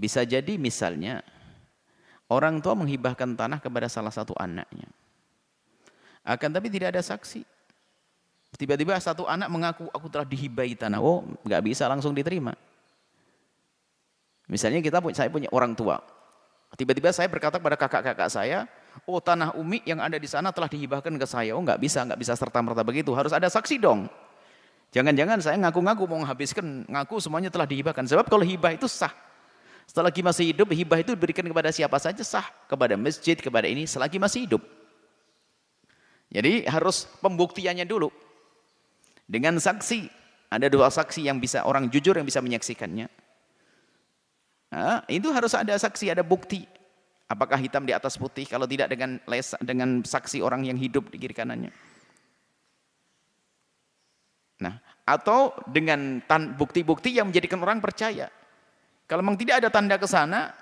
Bisa jadi misalnya orang tua menghibahkan tanah kepada salah satu anaknya. Akan tapi tidak ada saksi. Tiba-tiba satu anak mengaku, aku telah dihibahi tanah. Oh, nggak bisa langsung diterima. Misalnya saya punya orang tua. Tiba-tiba saya berkata kepada kakak-kakak saya, oh tanah Umi yang ada di sana telah dihibahkan ke saya. Oh nggak bisa serta-merta begitu. Harus ada saksi dong. Jangan-jangan saya ngaku-ngaku mau menghabiskan, ngaku semuanya telah dihibahkan. Sebab kalau hibah itu sah. Selagi masih hidup, hibah itu diberikan kepada siapa saja sah. Kepada masjid, kepada ini, selagi masih hidup. Jadi harus pembuktiannya dulu. Dengan saksi. Ada 2 saksi yang bisa, orang jujur yang bisa menyaksikannya. Nah, itu harus ada saksi, ada bukti. Apakah hitam di atas putih? Kalau tidak dengan saksi orang yang hidup di kiri kanannya. Nah, atau dengan bukti-bukti yang menjadikan orang percaya. Kalau memang tidak ada tanda ke sana,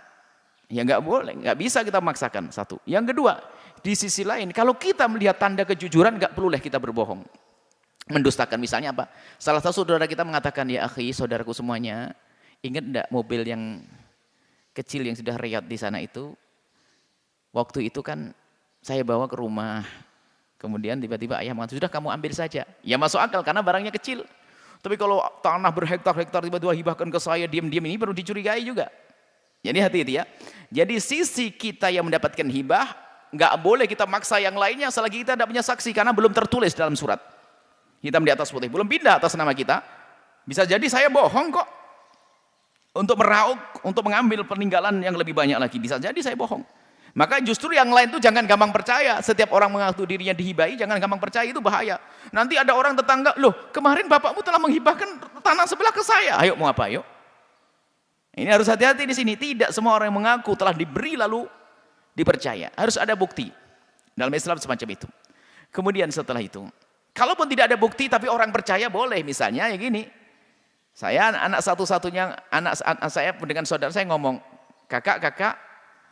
ya nggak boleh, nggak bisa kita memaksakan. Satu. Yang kedua, di sisi lain, kalau kita melihat tanda kejujuran, nggak perlulah kita berbohong, mendustakan. Misalnya apa? Salah satu saudara kita mengatakan, ya akhi, saudaraku semuanya, ingat enggak mobil yang kecil yang sudah riat di sana itu? Waktu itu kan saya bawa ke rumah, kemudian tiba-tiba ayah mengatakan, sudah kamu ambil saja. Ya masuk akal karena barangnya kecil. Tapi kalau tanah berhektar-hektar tiba-tiba hibahkan ke saya, diam-diam, ini perlu dicurigai juga. Jadi hati-hati ya. Jadi sisi kita yang mendapatkan hibah, nggak boleh kita maksa yang lainnya selagi kita tidak punya saksi karena belum tertulis dalam surat. Hitam di atas putih, belum pindah atas nama kita. Bisa jadi saya bohong kok. Untuk meraup, untuk mengambil peninggalan yang lebih banyak lagi. Bisa jadi saya bohong. Maka justru yang lain itu jangan gampang percaya. Setiap orang mengaku dirinya dihibahi, jangan gampang percaya, itu bahaya. Nanti ada orang tetangga, loh kemarin bapakmu telah menghibahkan tanah sebelah ke saya. Ayo mau apa, yuk. Ini harus hati-hati di sini. Tidak semua orang yang mengaku telah diberi lalu dipercaya. Harus ada bukti. Dalam Islam semacam itu. Kemudian setelah itu, kalaupun tidak ada bukti tapi orang percaya boleh. Misalnya ya gini, saya anak satu-satunya, anak saya dengan saudara saya ngomong, kakak,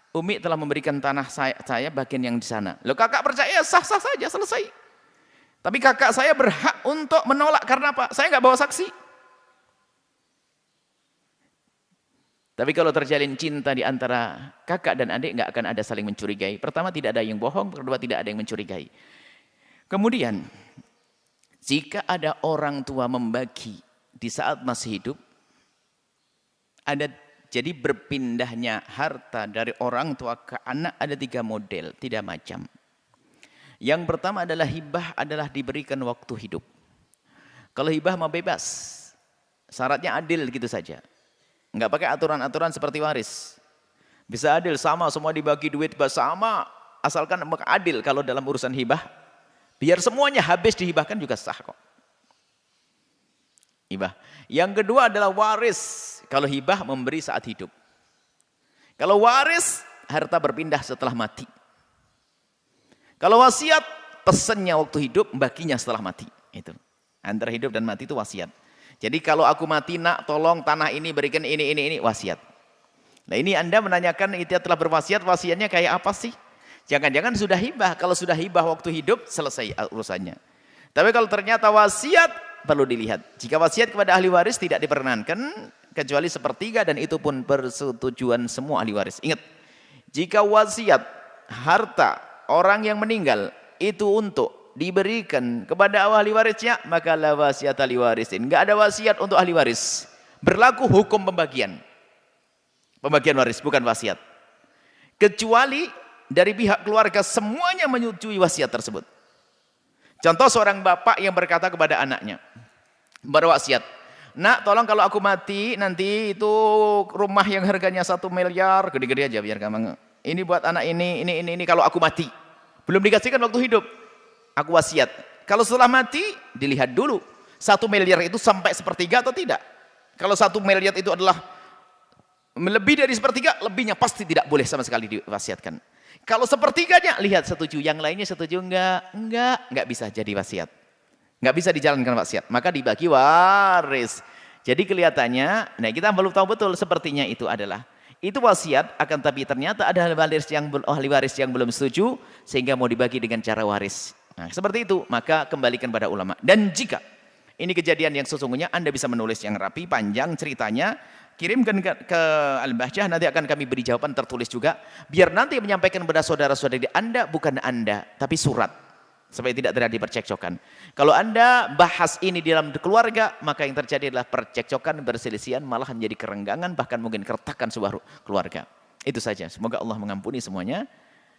Umi telah memberikan tanah saya bagian yang di sana. Loh kakak percaya, sah-sah saja, selesai. Tapi kakak saya berhak untuk menolak karena apa? Saya nggak bawa saksi. Tapi kalau terjalin cinta di antara kakak dan adik, nggak akan ada saling mencurigai. Pertama, tidak ada yang bohong. Kedua, tidak ada yang mencurigai. Kemudian, jika ada orang tua membagi di saat masih hidup, jadi berpindahnya harta dari orang tua ke anak ada 3 model, 3 macam. Yang pertama adalah hibah adalah diberikan waktu hidup. Kalau hibah mah bebas, syaratnya adil gitu saja. Enggak pakai aturan-aturan seperti waris. Bisa adil, sama, semua dibagi duit sama, asalkan adil. Kalau dalam urusan hibah, biar semuanya habis dihibahkan juga sah kok. Hibah. Yang kedua adalah waris. Kalau hibah memberi saat hidup. Kalau waris, harta berpindah setelah mati. Kalau wasiat, pesannya waktu hidup, baginya setelah mati. Itu. Antara hidup dan mati itu wasiat. Jadi kalau aku mati, nak tolong tanah ini berikan ini, wasiat. Nah ini Anda menanyakan itu telah berwasiat, wasiatnya kayak apa sih? Jangan-jangan sudah hibah. Kalau sudah hibah waktu hidup, selesai urusannya. Tapi kalau ternyata wasiat, perlu dilihat. Jika wasiat kepada ahli waris tidak diperkenankan, kecuali sepertiga dan itu pun persetujuan semua ahli waris. Ingat, jika wasiat harta orang yang meninggal itu untuk diberikan kepada ahli warisnya, maka la wasiat ahli warisin. Enggak ada wasiat untuk ahli waris. Berlaku hukum pembagian. Pembagian waris, bukan wasiat. Kecuali dari pihak keluarga semuanya menyetujui wasiat tersebut. Contoh seorang bapak yang berkata kepada anaknya, berwasiat, nak tolong kalau aku mati nanti itu rumah yang harganya 1 miliar, gede-gede aja biar gampang. Ini buat anak ini kalau aku mati. Belum dikasihkan waktu hidup. Aku wasiat. Kalau setelah mati dilihat dulu 1 miliar itu sampai sepertiga atau tidak. Kalau 1 miliar itu adalah lebih dari sepertiga, lebihnya pasti tidak boleh sama sekali diwasiatkan. Kalau sepertiganya lihat setuju, yang lainnya setuju enggak bisa jadi wasiat. Enggak bisa dijalankan wasiat, maka dibagi waris. Jadi kelihatannya, nah kita belum tahu betul sepertinya itu adalah itu wasiat, akan tapi ternyata ada ahli waris yang belum setuju sehingga mau dibagi dengan cara waris. Nah, seperti itu, maka kembalikan pada ulama. Dan jika Ini kejadian yang sesungguhnya, Anda bisa menulis yang rapi, panjang ceritanya, kirimkan ke Al-Bahjah, nanti akan kami beri jawaban tertulis juga. Biar nanti menyampaikan kepada saudara-saudari Anda, bukan Anda, tapi surat. Supaya tidak terjadi percekcokan. Kalau Anda bahas ini di dalam keluarga, maka yang terjadi adalah percekcokan, perselisihan, malah menjadi kerenggangan, bahkan mungkin keretakan sebuah keluarga. Itu saja. Semoga Allah mengampuni semuanya,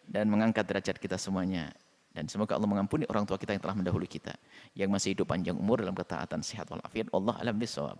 dan mengangkat derajat kita semuanya. Dan semoga Allah mengampuni orang tua kita yang telah mendahului kita, yang masih hidup panjang umur dalam ketaatan, sehat walafiat. Allah alam bisawab.